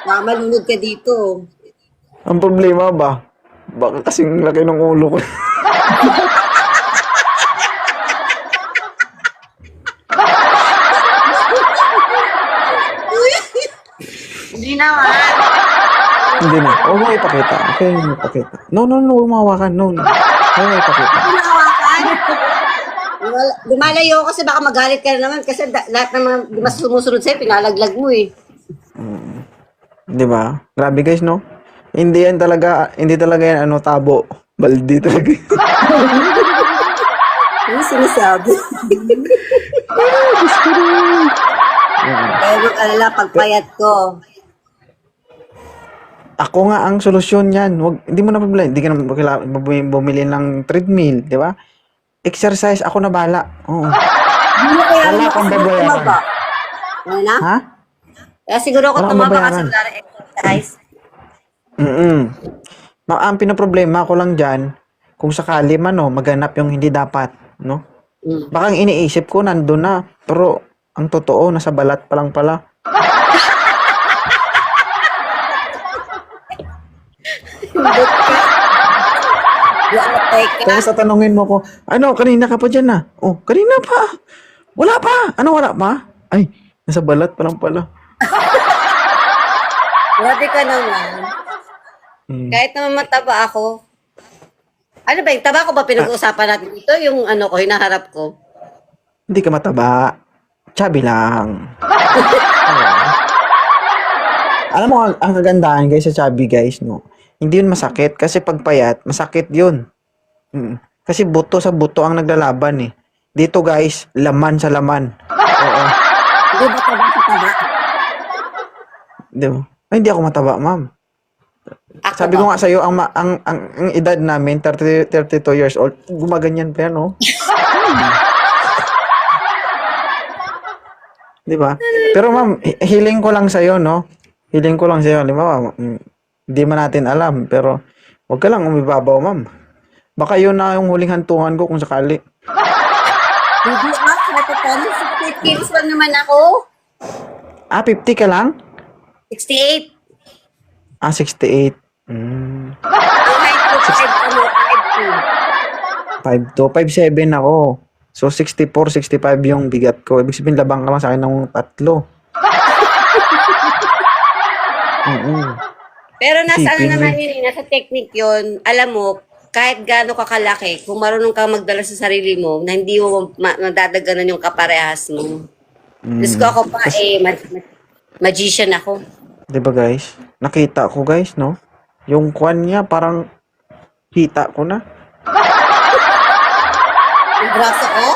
Baka malunod ka dito. Ang problema ba? Baka kasing laki ng ulo ko. Hindi naman. Hindi na. Huwag mo ipakita. Okay, huwag mo ipakita. No, huwag mo hawakan. No. Huwag mo ipakita. Hinahawakan. Lumalayo ako kasi baka magalit ka na naman kasi lahat ng mga mas sumusunod sa'yo, pinalaglag mo eh. Di ba? Grabe guys, no? Hindi talaga yan, tabo. Baldi talaga. Ano sinasabi? Kaya mag-alala pagpayat ko. Ako nga ang solusyon yan. Hindi mo na problema. Hindi ka na kailangan bumili ng treadmill, di ba? Exercise, ako na bala. Oo. Hindi mo kaya Wala kang babayaran. tumaba. Ano na? Ha? Kaya siguro ako Wala kang tumaba kasi babayaran. wala rin exercise. Ang pinoproblema ko lang dyan, kung sakali man, maghanap yung hindi dapat, no? Baka ang iniisip ko, nandun na. Pero, ang totoo, nasa balat pa lang pala. Tapos tatanungin mo ko, kanina ka pa dyan na? Oh, kanina pa. Wala pa. Wala pa? Ay, nasa balat pa lang pala. Grabe ka naman. Kahit naman mataba ako. Ano ba yung taba ko ba pinag-uusapan natin dito? Yung ko, hinaharap ko. Hindi ka mataba. Chubby lang. Alam mo, ang kagandahan guys sa chubby guys, no? Hindi yun masakit. Kasi pagpayat, masakit yun. Kasi buto sa buto ang naglalaban eh. Dito guys, laman sa laman. Oo. Hindi ba taba sa taba? Di ba? Ay, hindi ako mataba, ma'am. Ako Sabi ba? ko nga sa'yo, ang edad namin, 32 years old, gumaganyan pa yan, no? Di ba? Pero ma'am, hiling ko lang sa'yo, no? Hiling ko lang sa'yo. Halimbawa, hindi man natin alam, pero huwag ka lang umibabaw, ma'am. Baka yun na yung huling hantungan ko kung sakali. Hindi natutano. 68 kilos lang naman ako. 50 ka lang? 68. 68. Ang height ko, 5'2". 5'7 ako. So, 64, 65 yung bigat ko. Ibig sabihin, labang ka lang sa akin ng 3. Pero nasa Isipin naman mo. yun, nasa technique yun. Alam mo, kahit gaano ka kalaki, kung marunong kang magdala sa sarili mo, na hindi mo nadadaganan yung kaparehas mo. Diyos ko ako pa magician ako. Diba guys? Nakita ko guys, no? Yung kwan niya, parang kita ko na. Yung braso ko?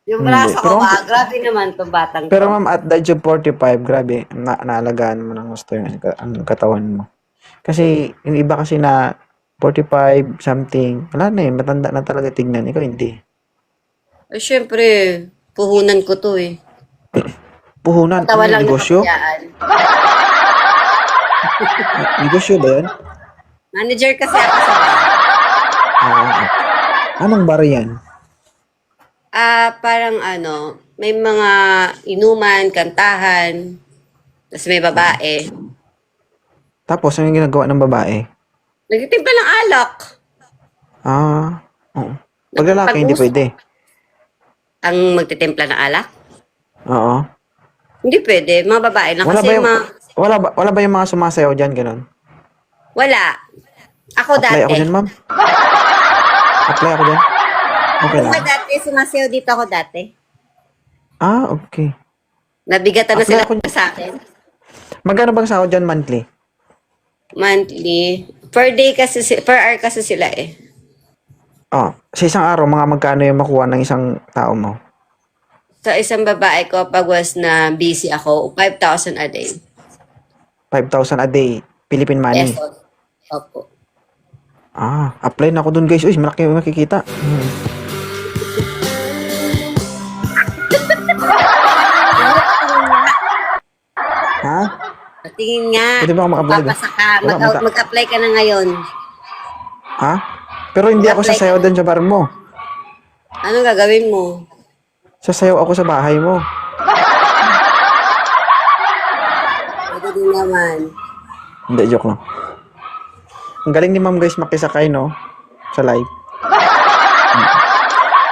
Yung braso ko Pero- ba? Grabe naman to batang Pero to. ma'am, at the age of 45, grabe, naalagaan mo ng gusto yung ang katawan mo. Kasi, yung iba kasi na 45, something, wala na matanda na talaga tignan. Ikaw hindi. Eh, syempre, puhunan ko to eh. Puhunan, Tawa lang negosyo? napapayaan. Negosyo ba yan? Manager kasi ako sa bar. Anong bar yan? Parang may mga inuman, kantahan, tapos may babae. Tapos, ano yung ginagawa ng babae? Nagtitimpla ng alak. Oo. Pag lalaki, hindi pwede. Ang magtitimpla ng alak? Oo. Hindi pwede. Mga babae lang. Wala Kasi ba yung, wala ba yung mga sumasayaw dyan, ganun? wala. Ako Apply ako dati. dyan, ma'am. Apply ako dyan. Okay Ako lang. dati, sumasayaw dito ako dati. Okay. Nabigatan na Apply sila ako- sa akin. Magkano bang sahod dyan monthly? Monthly. Per day kasi, per hour kasi sila eh. Sa isang araw, mga magkano yung makuha ng isang tao mo? Sa isang babae ko, pag was na busy ako, 5,000 a day. 5,000 a day, Philippine money. Pesos. Opo. Apply na ako dun guys. Uy, malaki yung makikita. Ha? Tingin nga. Pwede ba ako mag-apply doon? Papasa ka. Wala, Mag-apply ka na ngayon. Ha? Pero hindi ako Mag-apply sasayaw ka. dun sa bar mo. Anong gagawin mo? Sasayaw ako sa bahay mo. din naman. Hindi, joke lang. Ang galing ni ma'am guys makisakay, no? Sa live.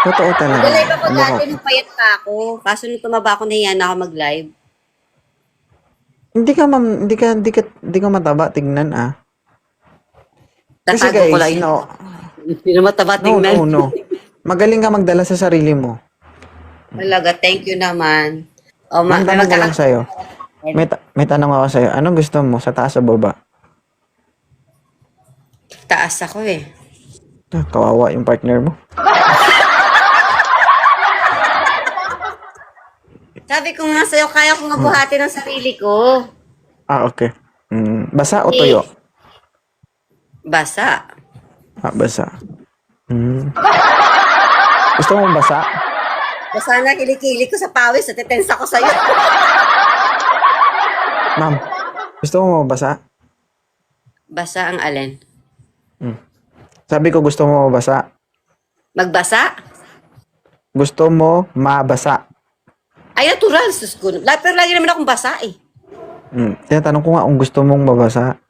Totoo talaga. Nag-live ako Ano dati ko? nung payat pa ako. Kaso nung tumaba ako, nahiya na ako mag-live. Hindi ka, ma'am, hindi ka mataba, tignan, ah. Kasi Tatago ko lang guys, yun. no, Hindi na mataba no, tingnan. no. Magaling ka magdala sa sarili mo. Talaga, thank you naman. O, Ma'am, may tanong ko lang sa'yo. magkaka- May tanong ako sa'yo. Anong gusto mo? Sa taas o baba? Taas ako eh. Ah, kawawa yung partner mo. Sabi ko nga sa'yo, kaya ko nga buhati ng sarili ko. Ah, okay. Basa o tuyo? Basa. Ah, basa. Gusto mo basa? Basa na kilikili ko sa pawis, natitensa ko sa'yo. Ma'am, gusto mo basa? Basa ang alin? Sabi ko gusto mo mabasa. Magbasa? Gusto mo mabasa. Ay, natural, sus ko. Pero lagi naman akong basa eh. Tinatanong ko nga kung gusto mong mabasa.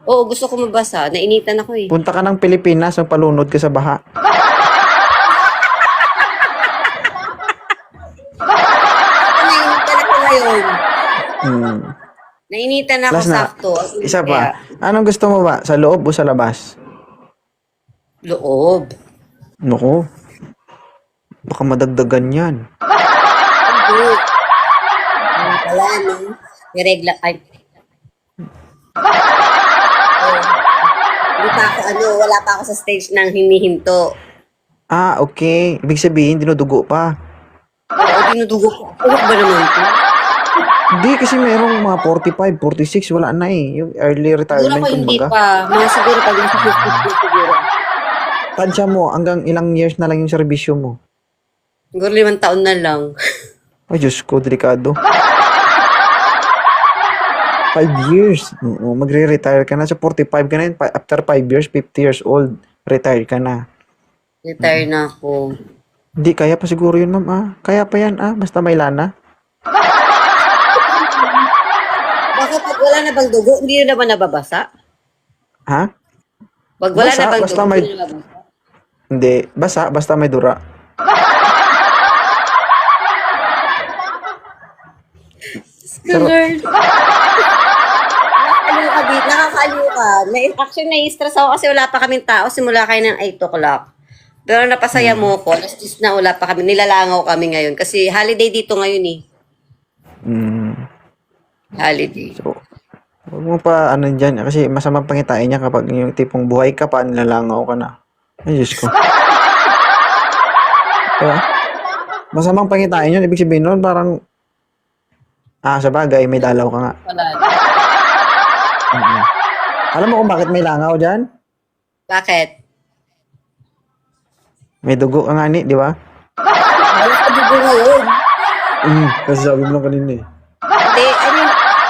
Oo, gusto ko mabasa. Nainitan ako eh. Punta ka ng Pilipinas, magpalunod ka sa baha. Nainitan ako ngayon. Hmm. Nainitan ako Last na. sakto. Isa Kaya, pa. Anong gusto mo ba? Sa loob o sa labas? loob. Naku. Baka madagdagan yan. Hindi. Ano pala, no? May regla. Ay. Oh. Hindi pa ako, wala pa ako sa stage ng hinihinto. Ah, okay. Ibig sabihin, dinudugo pa. Oo, dinudugo ko. Uwag ba naman ko? Hindi, kasi mayroong mga 45, 46, wala na eh. Yung early Siguro retirement, ko hindi kumbaga. pa. Mga siguro pag nasa 50 siguro. Tansya mo, hanggang ilang years na lang yung serbisyo mo. Siguro 5 taon na lang. Ay, Diyos ko, delikado. 5 years. Oo, magre-retire ka na. Sa 45 ka na yun. After 5 years, 50 years old, retire ka na. Retire na ako. Hindi, kaya pa siguro yun, ma'am. Ah. Kaya pa yan, ah. Basta may lana. Bakit pag wala na bang dugo, hindi na naman nababasa? Ha? Pag wala Basa, na bang basta dugo, may- hindi na nababasa? Hindi. Basta may dura. Lord. Nakakaliw ka dito. Nakakaliw ka. Actually, nai-stress ako kasi wala pa kaming tao. Simula kayo ng 8 o'clock. Pero napasaya mo ko. Alas 10 na wala pa kami. Nilalangaw kami ngayon. Kasi holiday dito ngayon eh. Holiday. So, huwag mo pa ano dyan. Kasi masamang pangitain niya kapag yung tipong buhay ka pa, nilalangaw ka na. Ay, Diyos ko. Diba? Masamang pangitain yun. Ibig sabihin nun, parang sa bagay, may dalaw ka nga. Wala. Alam mo kung bakit may langaw dyan? Bakit? May dugo ka nga ni, di ba? Wala ka dugo ngayon. Kasi sabi mo lang kanina eh. Hindi,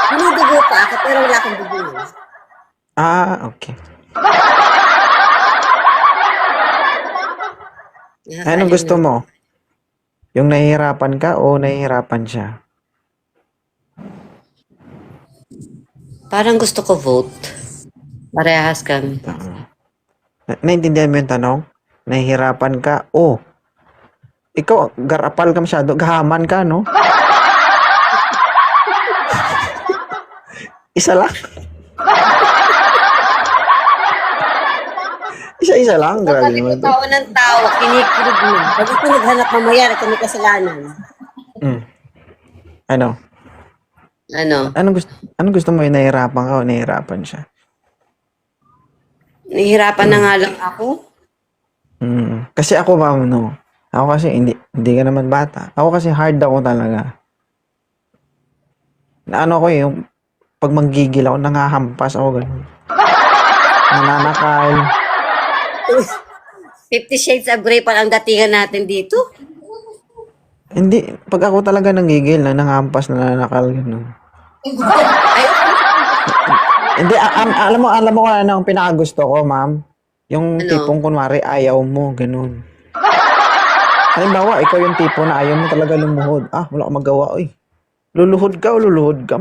dinudugo pa ako pero wala akong dugo. Ah, okay. Anong gusto mo? Yung nahihirapan ka o nahihirapan siya? Parang gusto ko vote. Parehas kami. Naintindihan mo yung tanong? Nahihirapan ka o ikaw, garapal ka masyado, gahaman ka, no? Isa lang. Isa-isa lang, grabe Kapag naman to. tawa ng tawa, kinikilig mo. Pag ito naghanap mamaya na kami kasalanan. Ano? Ano? Anong gusto mo yung nahihirapan ka o nahihirapan siya? Nahihirapan na nga lang ako. Kasi ako, ma'am, no? Ako kasi, hindi ka naman bata. Ako kasi hard ako talaga. Na ano ko yung pag manggigil ako, nangahampas ako ganun. Nananakal. 50 Shades of Grey pa ang datingan natin dito. Hindi, pag ako talaga nanggigil, nangahampas, nananakal, ganun. Ay, Hindi, alam mo kung ano ang pinakagusto ko, ma'am? Yung Ano? tipong kunwari, ayaw mo, ganun. Halimbawa, ikaw yung tipo na ayaw mo talaga lumuhod. Wala akong magawa, oy. Luluhod ka o luluhod ka?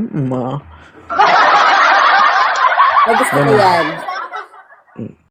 Ay, gusto ko yan.